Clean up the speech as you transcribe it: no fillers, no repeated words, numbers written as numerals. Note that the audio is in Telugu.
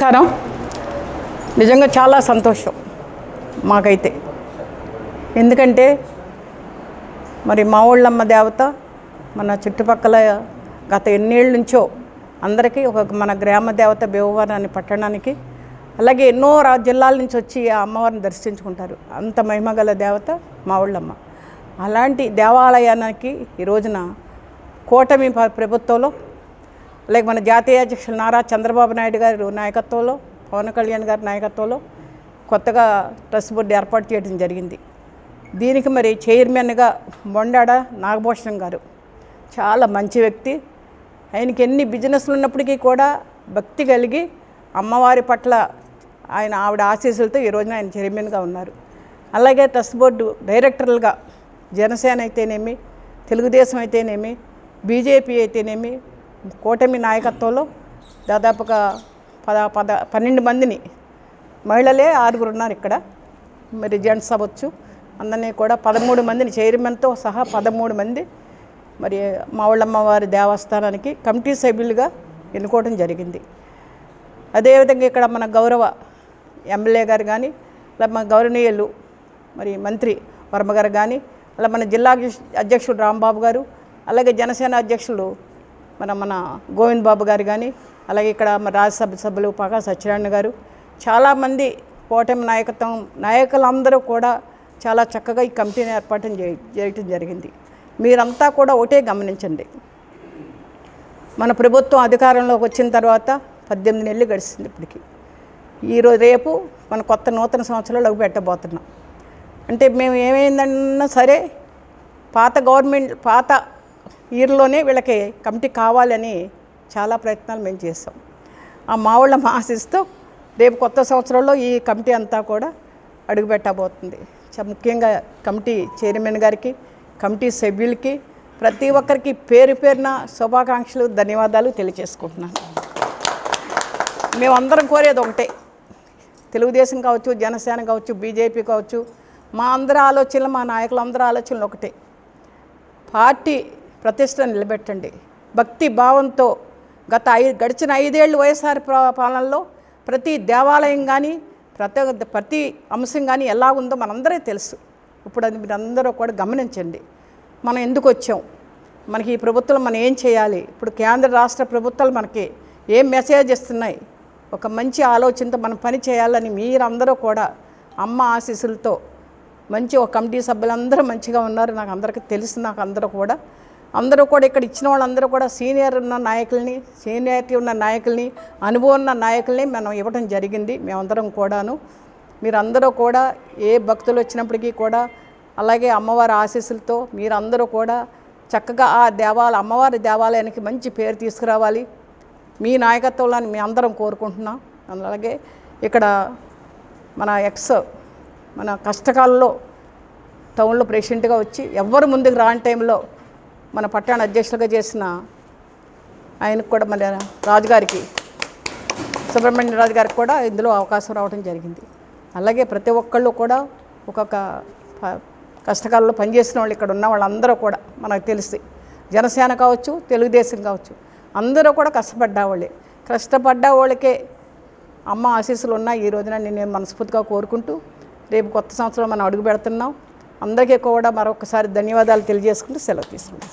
నమస్కారం. నిజంగా చాలా సంతోషం మాకైతే. ఎందుకంటే మరి మా ఊళ్ళమ్మ దేవత మన చుట్టుపక్కల గత ఎన్నేళ్ళ నుంచో అందరికీ మన గ్రామ దేవత భీమవరం పట్టణానికి, అలాగే ఎన్నో జిల్లాల నుంచి వచ్చి ఆ అమ్మవారిని దర్శించుకుంటారు. అంత మహిమగల దేవత మా ఊళ్ళమ్మ. అలాంటి దేవాలయానికి ఈ రోజున కూటమి ప్రభుత్వంలో, అలాగే మన జాతీయ అధ్యక్షులు నారా చంద్రబాబు నాయుడు గారి నాయకత్వంలో, పవన్ కళ్యాణ్ గారి నాయకత్వంలో కొత్తగా ట్రస్ట్ బోర్డు ఏర్పాటు చేయడం జరిగింది. దీనికి మరి చైర్మన్గా బొండాడ నాగభూషణం గారు చాలా మంచి వ్యక్తి. ఆయనకి ఎన్ని బిజినెస్లు ఉన్నప్పటికీ కూడా భక్తి కలిగి అమ్మవారి పట్ల ఆవిడ ఆశీస్సులతో ఈ రోజున ఆయన చైర్మన్గా ఉన్నారు. అలాగే ట్రస్ట్ బోర్డు డైరెక్టర్లుగా జనసేన అయితేనేమి, తెలుగుదేశం అయితేనేమి, బీజేపీ అయితేనేమి, కూటమి నాయకత్వంలో దాదాపుగా 12 మందిని, మహిళలే 6 ఉన్నారు ఇక్కడ, మరి జెంట్స్ అవ్వచ్చు, అందరినీ కూడా 13 మందిని చైర్మన్తో సహా 13 మంది మరి మా ఊళ్ళమ్మవారి దేవస్థానానికి కమిటీ సభ్యులుగా ఎన్నుకోవడం జరిగింది. అదేవిధంగా ఇక్కడ మన గౌరవ ఎమ్మెల్యే గారు కానీ, అలా మన గౌరవనీయులు మరి మంత్రి వర్మ గారు కానీ, అలా మన జిల్లా అధ్యక్షుడు రాంబాబు గారు, అలాగే జనసేన అధ్యక్షులు మన గోవింద్ బాబు గారు కానీ, అలాగే ఇక్కడ మన రాజ్యసభ సభ్యులు పగా సత్యనారాయణ గారు, చాలామంది కూటమి నాయకులందరూ కూడా చాలా చక్కగా ఈ కమిటీని ఏర్పాటు చేయటం జరిగింది. మీరంతా కూడా ఒకటే గమనించండి, మన ప్రభుత్వం అధికారంలోకి వచ్చిన తర్వాత 18 నెలలు గడిచింది. ఇప్పటికి రేపు మన కొత్త నూతన సంవత్సరాలు పెట్టబోతున్నాం. అంటే మేము ఏమైందన్నా సరే పాత ఇయర్లోనే వీళ్ళకి కమిటీ కావాలని చాలా ప్రయత్నాలు మేము చేస్తాం. ఆ మా ఊళ్ళమ్మ ఆశిస్తూ రేపు కొత్త సంవత్సరంలో ఈ కమిటీ అంతా కూడా అడుగుపెట్టబోతుంది. ముఖ్యంగా కమిటీ చైర్మన్ గారికి, కమిటీ సభ్యులకి, ప్రతి ఒక్కరికి పేరు పేరున శుభాకాంక్షలు, ధన్యవాదాలు తెలియజేసుకుంటున్నాను. మేమందరం కోరేది ఒకటే, తెలుగుదేశం కావచ్చు, జనసేన కావచ్చు, బీజేపీ కావచ్చు, మా అందరి ఆలోచనలు, మా నాయకులందరి ఆలోచనలు ఒకటే, పార్టీ ప్రతిష్ట నిలబెట్టండి. భక్తి భావంతో గడిచిన 5 ఏళ్ళు వైఎస్ఆర్ పాలనలో ప్రతి దేవాలయం కానీ, ప్రతి అంశం కానీ ఎలా ఉందో మనందరే తెలుసు. ఇప్పుడు అది మీరు అందరూ కూడా గమనించండి. మనం ఎందుకు వచ్చాం, మనకి ఈ ప్రభుత్వం మనం ఏం చేయాలి, ఇప్పుడు కేంద్ర రాష్ట్ర ప్రభుత్వాలు మనకి ఏం మెసేజ్ ఇస్తున్నాయి, ఒక మంచి ఆలోచనతో మనం పని చేయాలని మీరందరూ కూడా అమ్మ ఆశీస్సులతో మంచి ఒక కమిటీ సభ్యులందరూ మంచిగా ఉన్నారు. నాకు అందరికీ తెలుసు. నాకు అందరూ కూడా ఇక్కడ ఇచ్చిన వాళ్ళందరూ కూడా సీనియారిటీ ఉన్న నాయకుల్ని, అనుభవం ఉన్న నాయకుల్ని మనం ఇవ్వడం జరిగింది. మేమందరం కూడాను, మీరందరూ కూడా ఏ భక్తులు వచ్చినప్పటికీ కూడా అలాగే అమ్మవారి ఆశీస్సులతో మీరందరూ కూడా చక్కగా ఆ అమ్మవారి దేవాలయానికి మంచి పేరు తీసుకురావాలి. మీ నాయకత్వంలో మీ అందరం కోరుకుంటున్నాం. అలాగే ఇక్కడ మన కష్టకాలంలో టౌన్లో ప్రెసిడెంట్గా వచ్చి ఎవ్వరు ముందుకు రాని టైంలో మన పట్టణ అధ్యక్షులుగా చేసిన ఆయనకు కూడా మన రాజుగారికి, సుబ్రహ్మణ్య రాజు గారికి కూడా ఇందులో అవకాశం రావడం జరిగింది. అలాగే ప్రతి ఒక్కళ్ళు కూడా ఒక్కొక్క కష్టకాలంలో పనిచేసిన వాళ్ళు ఇక్కడ ఉన్న వాళ్ళందరూ కూడా మనకు తెలిసి, జనసేన కావచ్చు, తెలుగుదేశం కావచ్చు, అందరూ కూడా కష్టపడ్డ వాళ్ళకే అమ్మ ఆశీస్సులు ఉన్నాయి. ఈ రోజున నేను మనస్ఫూర్తిగా కోరుకుంటూ రేపు కొత్త సంవత్సరం మనం అడుగు పెడుతున్నాం. అందరికీ కూడా మరొకసారి ధన్యవాదాలు తెలియజేసుకుంటూ సెలవు తీసుకుంటాం.